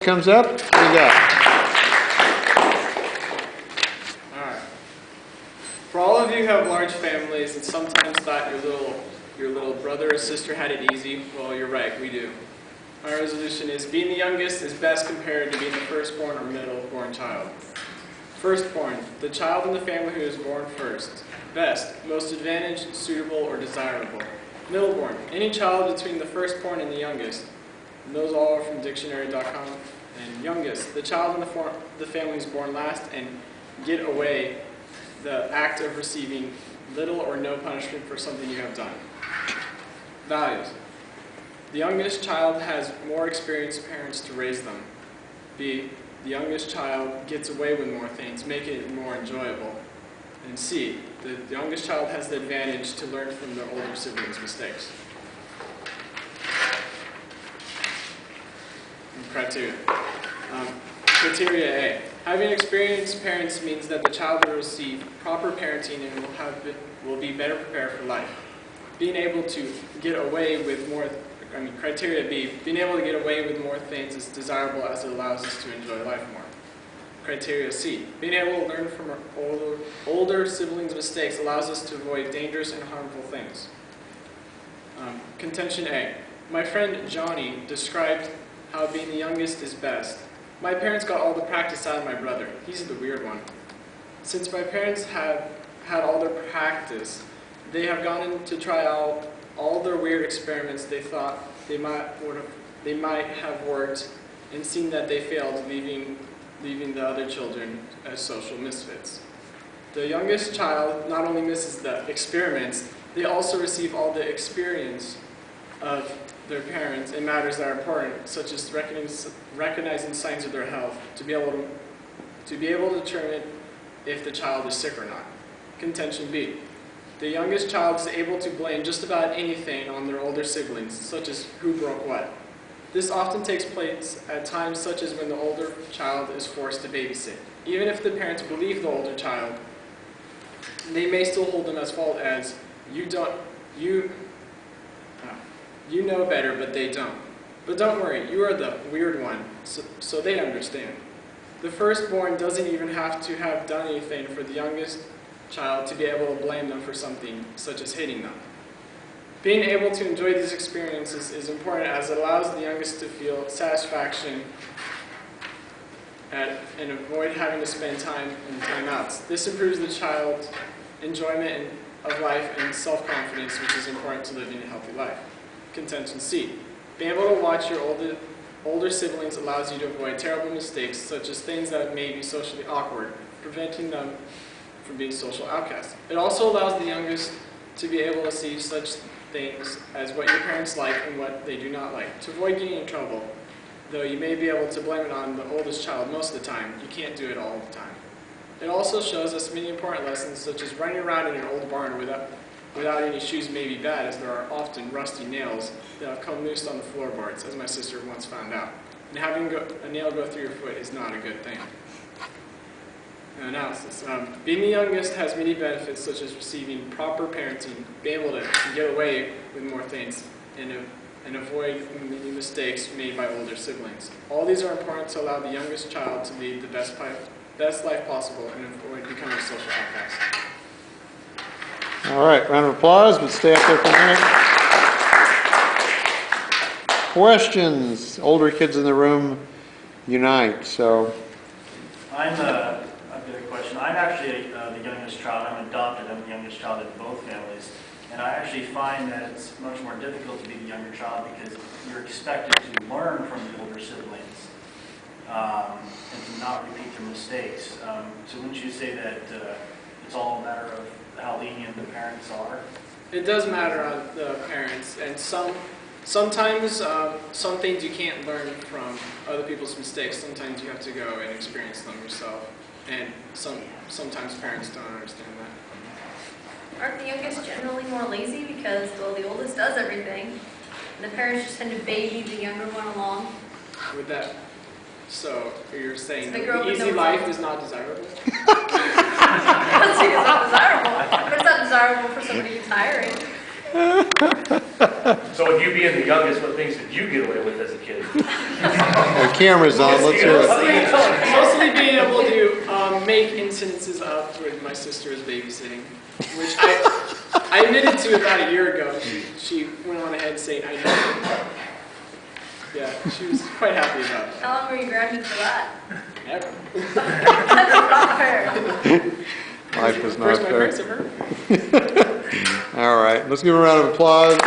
comes up. What do you got? Alright. For all of you who have large families and sometimes thought your little brother or sister had it easy, well, you're right, we do. My resolution is being the youngest is best compared to being the firstborn or middle-born child. Firstborn, the child in the family who is born first. Best, most advantaged, suitable, or desirable. Middleborn, any child between the firstborn and the youngest. And those all are from dictionary.com. And youngest, the child in the family is born last and get away the act of receiving little or no punishment for something you have done. Values. The youngest child has more experienced parents to raise them. B, the youngest child gets away with more things, making it more enjoyable. And C, the youngest child has the advantage to learn from their older siblings' mistakes. And criteria. Criteria A. Having experienced parents means that the child will receive proper parenting and will be better prepared for life. Being able to get away with more, criteria B, being able to get away with more things is desirable as it allows us to enjoy life more. Criteria C, being able to learn from our older siblings' mistakes allows us to avoid dangerous and harmful things. Contention A, my friend Johnny described how being the youngest is best. My parents got all the practice out of my brother. He's the weird one. Since my parents have had all their practice, they have gone in to try out all their weird experiments they thought they might have worked and seen that they failed, leaving the other children as social misfits. The youngest child not only misses the experiments, they also receive all the experience of their parents in matters that are important, such as recognizing signs of their health, to be able to determine if the child is sick or not. Contention B. The youngest child is able to blame just about anything on their older siblings, such as who broke what. This often takes place at times such as when the older child is forced to babysit. Even if the parents believe the older child, they may still hold them as fault as, you know better, but they don't. But don't worry, you are the weird one, so they understand. The firstborn doesn't even have to have done anything for the youngest child to be able to blame them for something, such as hating them. Being able to enjoy these experiences is important as it allows the youngest to feel satisfaction and avoid having to spend time in timeouts. This improves the child's enjoyment of life and self-confidence, which is important to living a healthy life. Contention C. Being able to watch your older siblings allows you to avoid terrible mistakes, such as things that may be socially awkward, preventing them from being social outcasts. It also allows the youngest to be able to see such things as what your parents like and what they do not like. To avoid getting in trouble, though you may be able to blame it on the oldest child most of the time, you can't do it all the time. It also shows us many important lessons, such as running around in an old barn without any shoes may be bad, as there are often rusty nails that have come loose on the floorboards, as my sister once found out. And having a nail go through your foot is not a good thing. Analysis. Being the youngest has many benefits, such as receiving proper parenting, being able to get away with more things, and avoid many mistakes made by older siblings. All these are important to allow the youngest child to lead the best life possible and avoid becoming a social outcast. All right, round of applause, but stay up there for a minute. Questions? Older kids in the room, unite. So, I've got a question. I'm actually the youngest child. I'm adopted. I'm the youngest child in both families. And I actually find that it's much more difficult to be the younger child because you're expected to learn from the older siblings and to not repeat their mistakes. So wouldn't you say that it's all a matter of how lenient the parents are? It does matter on the parents, and sometimes some things you can't learn from other people's mistakes. Sometimes you have to go and experience them yourself, and sometimes parents don't understand that. Aren't the youngest generally more lazy because, well, the oldest does everything, and the parents just tend to baby the younger one along? With that, so you're saying So the easy life is not desirable? I'm not saying it's not desirable, but it's not desirable for somebody who's hiring. So with you being the youngest, what things did you get away with as a kid? The camera's on, let's hear it. Mostly being able to make incidences up when my sister was babysitting, which I admitted to about a year ago. She went on ahead saying I know. Yeah, she was quite happy about it. How long were you grounded for that? Ever. That's not fair. Life is not First my fair. parents have heard. All right, let's give a round of applause.